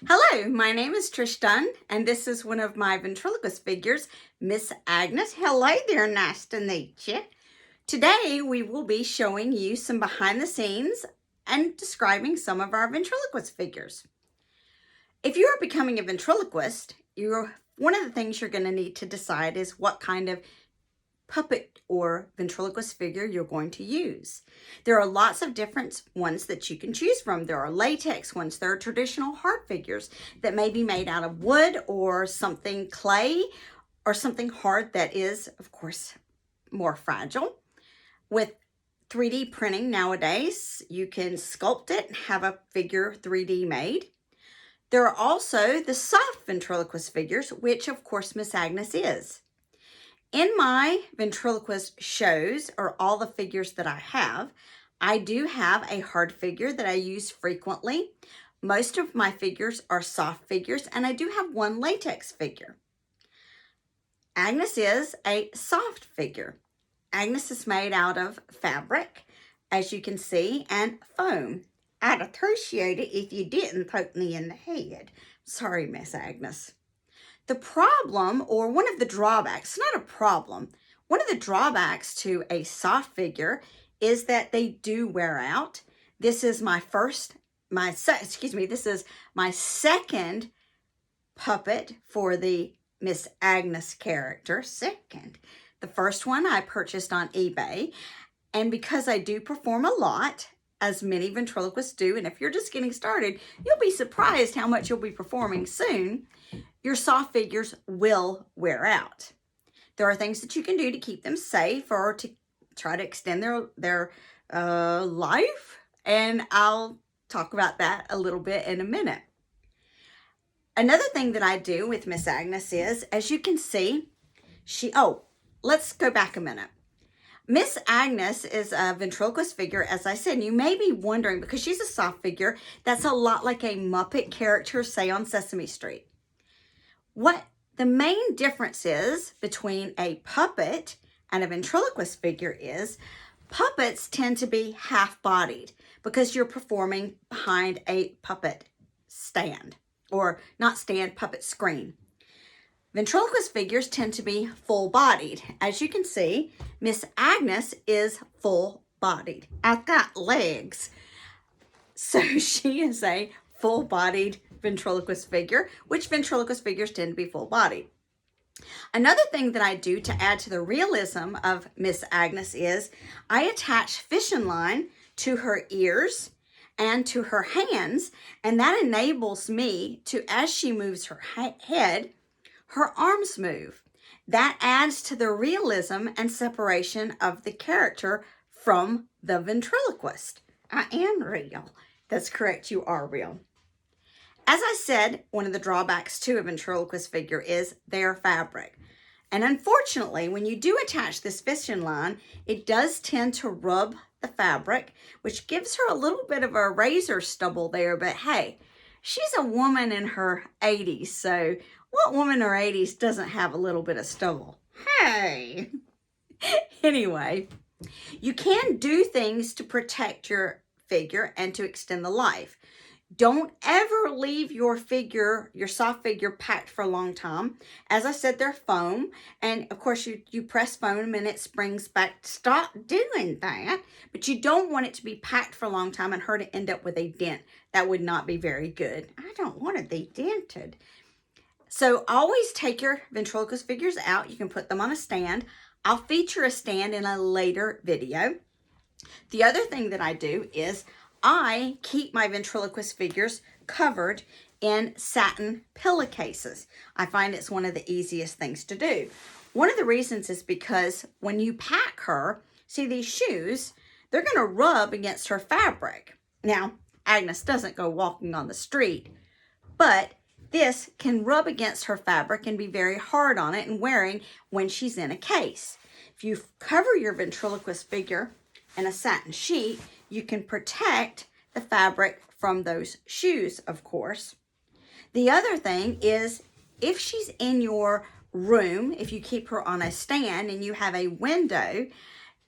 Hello, my name is Trish Dunn, and this is one of my ventriloquist figures, Miss Agnes. Hello there, nice to meet you. Today, we will be showing you some behind the scenes and describing some of our ventriloquist figures. If you are becoming a ventriloquist, one of the things you're going to need to decide is what kind of puppet or ventriloquist figure you're going to use. There are lots of different ones that you can choose from. There are latex ones, there are traditional hard figures that may be made out of wood or something clay or something hard that is, of course, more fragile. With 3D printing nowadays, you can sculpt it and have a figure 3D made. There are also the soft ventriloquist figures, which of course Miss Agnes is. In my ventriloquist shows, or all the figures that I do have a hard figure that I use frequently. Most of my figures are soft figures, and I do have one latex figure. Agnes is a soft figure. Agnes is made out of fabric, as you can see, and foam. I'd appreciate it if you didn't poke me in the head. Sorry, Miss Agnes. The problem, or one of the drawbacks, not a problem, one of the drawbacks to a soft figure is that they do wear out. This is this is my second puppet for the Miss Agnes character. Second. The first one I purchased on eBay, and because I do perform a lot, as many ventriloquists do, and if you're just getting started, you'll be surprised how much you'll be performing soon. Your soft figures will wear out. There are things that you can do to keep them safe or to try to extend their life, and I'll talk about that a little bit in a minute. Another thing that I do with Miss Agnes is, as you can see, let's go back a minute. Miss Agnes is a ventriloquist figure, as I said, and you may be wondering, because she's a soft figure, that's a lot like a Muppet character, say on Sesame Street. What the main difference is between a puppet and a ventriloquist figure is puppets tend to be half-bodied because you're performing behind a puppet stand, or not stand, puppet screen. Ventriloquist figures tend to be full-bodied. As you can see, Miss Agnes is full-bodied. I've got legs. So she is a full-bodied ventriloquist figure, which ventriloquist figures tend to be full-bodied. Another thing that I do to add to the realism of Miss Agnes is I attach fission line to her ears and to her hands, and that enables me to, as she moves her head, her arms move. That adds to the realism and separation of the character from the ventriloquist. I am real. That's correct, you are real. As I said, one of the drawbacks to a ventriloquist figure is their fabric. And unfortunately, when you do attach this fission line, it does tend to rub the fabric, which gives her a little bit of a razor stubble there. But hey, she's a woman in her 80s, so what woman in her 80s doesn't have a little bit of stubble? Hey! Anyway, you can do things to protect your figure and to extend the life. Don't ever leave your soft figure packed for a long time. As I said, they're foam, and of course you press foam and it springs back. Stop doing that. But you don't want it to be packed for a long time and her to end up with a dent. That would not be very good. I don't want it dented. So always take your ventriloquist figures out. You can put them on a stand. I'll feature a stand in a later video. The other thing that I do is I keep my ventriloquist figures covered in satin pillowcases. I find it's one of the easiest things to do. One of the reasons is because when you pack her, see these shoes, they're going to rub against her fabric. Now, Agnes doesn't go walking on the street, but this can rub against her fabric and be very hard on it and wearing when she's in a case. If you cover your ventriloquist figure in a satin sheet, you can protect the fabric from those shoes, of course. The other thing is, if she's in your room, if you keep her on a stand and you have a window,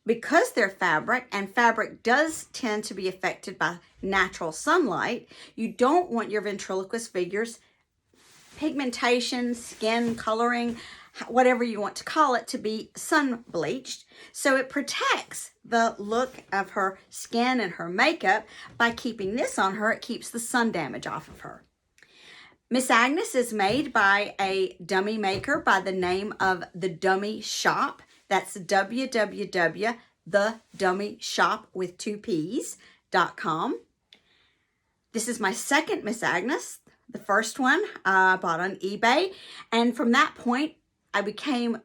because they're fabric, and fabric does tend to be affected by natural sunlight, you don't want your ventriloquist figures pigmentation, skin coloring, whatever you want to call it, to be sun bleached. So it protects the look of her skin and her makeup by keeping this on her. It keeps the sun damage off of her. Miss Agnes is made by a dummy maker by the name of The Dummy Shop. That's www.thedummyshop.com. This is my second Miss Agnes. The first one I bought on eBay, and from that point I became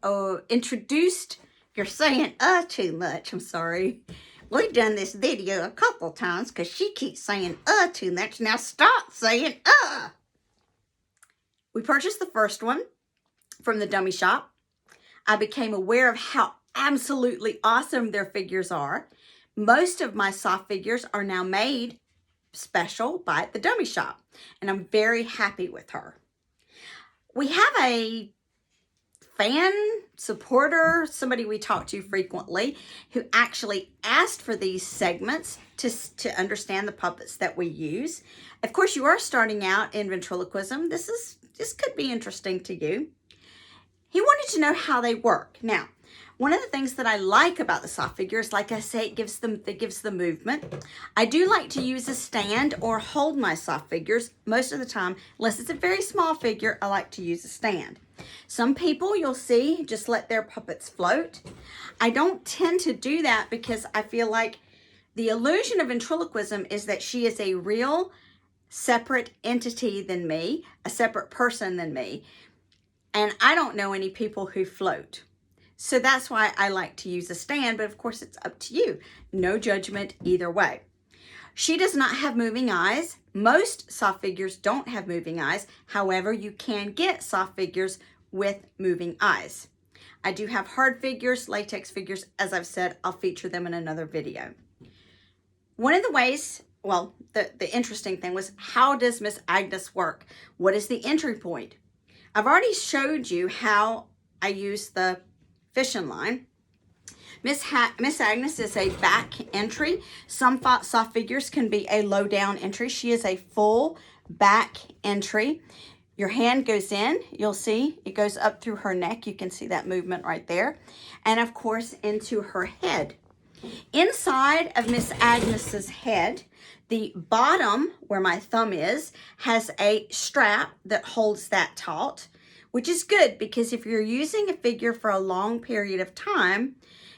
introduced. You're saying too much. I'm sorry. We've done this video a couple times because she keeps saying too much. Now stop saying We purchased the first one from the Dummy Shop. I became aware of how absolutely awesome their figures are. Most of my soft figures are now made special by the Dummy Shop, and I'm very happy with her. We have a fan supporter, somebody we talk to frequently, who actually asked for these segments to understand the puppets that we use. Of course, you are starting out in ventriloquism. This could be interesting to you. He wanted to know how they work. Now, one of the things that I like about the soft figures, like I say, it gives the movement. I do like to use a stand or hold my soft figures most of the time. Unless it's a very small figure, I like to use a stand. Some people, you'll see, just let their puppets float. I don't tend to do that because I feel like the illusion of ventriloquism is that she is a real separate entity than me, a separate person than me. And I don't know any people who float. So that's why I like to use a stand, but of course it's up to you. No judgment either way. She does not have moving eyes. Most soft figures don't have moving eyes. However, you can get soft figures with moving eyes. I do have hard figures, latex figures. As I've said, I'll feature them in another video. One of the ways, well, the interesting thing was, how does Miss Agnes work? What is the entry point? I've already showed you how I use the fission line. Miss Agnes is a back entry. Some soft figures can be a low down entry. She is a full back entry. Your hand goes in, you'll see it goes up through her neck. You can see that movement right there. And of course into her head. Inside of Miss Agnes's head, the bottom where my thumb is has a strap that holds that taut, which is good because if you're using a figure for a long period of time,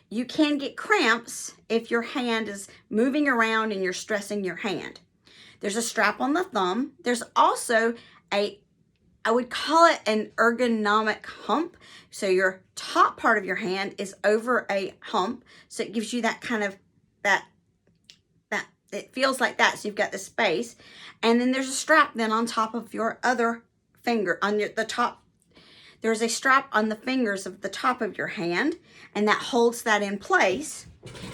you can get cramps if your hand is moving around and you're stressing your hand. There's a strap on the thumb. There's also I would call it an ergonomic hump. So your top part of your hand is over a hump. So it gives you that kind of, it feels like that. So you've got the space. And then there's a strap then on top of your other finger, on the top. There's a strap on the fingers of the top of your hand, and that holds that in place.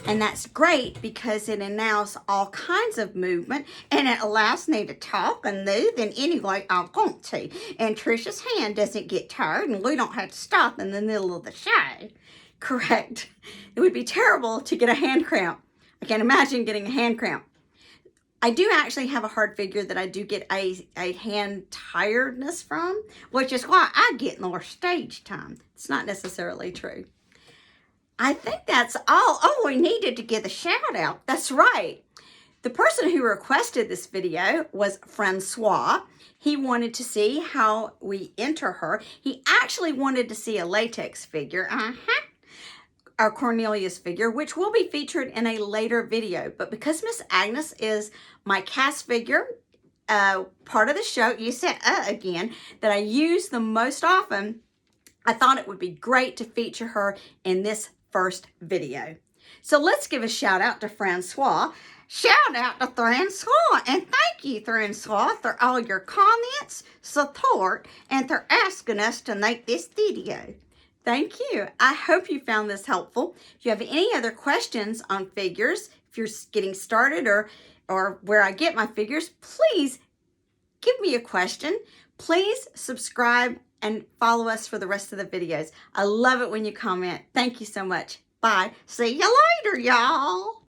And that's great because it allows all kinds of movement, and it allows me to talk and move in any way I want to. And Trisha's hand doesn't get tired, and we don't have to stop in the middle of the show. Correct. It would be terrible to get a hand cramp. I can't imagine getting a hand cramp. I do actually have a hard figure that I do get a hand tiredness from, which is why I get more stage time. It's not necessarily true. I think that's all. Oh, we needed to give a shout out. That's right. The person who requested this video was Francois. He wanted to see how we enter her. He actually wanted to see a latex figure. Our Cornelius figure, which will be featured in a later video. But because Miss Agnes is my cast figure, part of the show, you said again, that I use the most often, I thought it would be great to feature her in this first video. So let's give a shout out to Francois. Shout out to Francois, and thank you, Francois, for all your comments, support, and for asking us to make this video. Thank you. I hope you found this helpful. If you have any other questions on figures, if you're getting started or where I get my figures, please give me a question. Please subscribe and follow us for the rest of the videos. I love it when you comment. Thank you so much. Bye. See you later, y'all.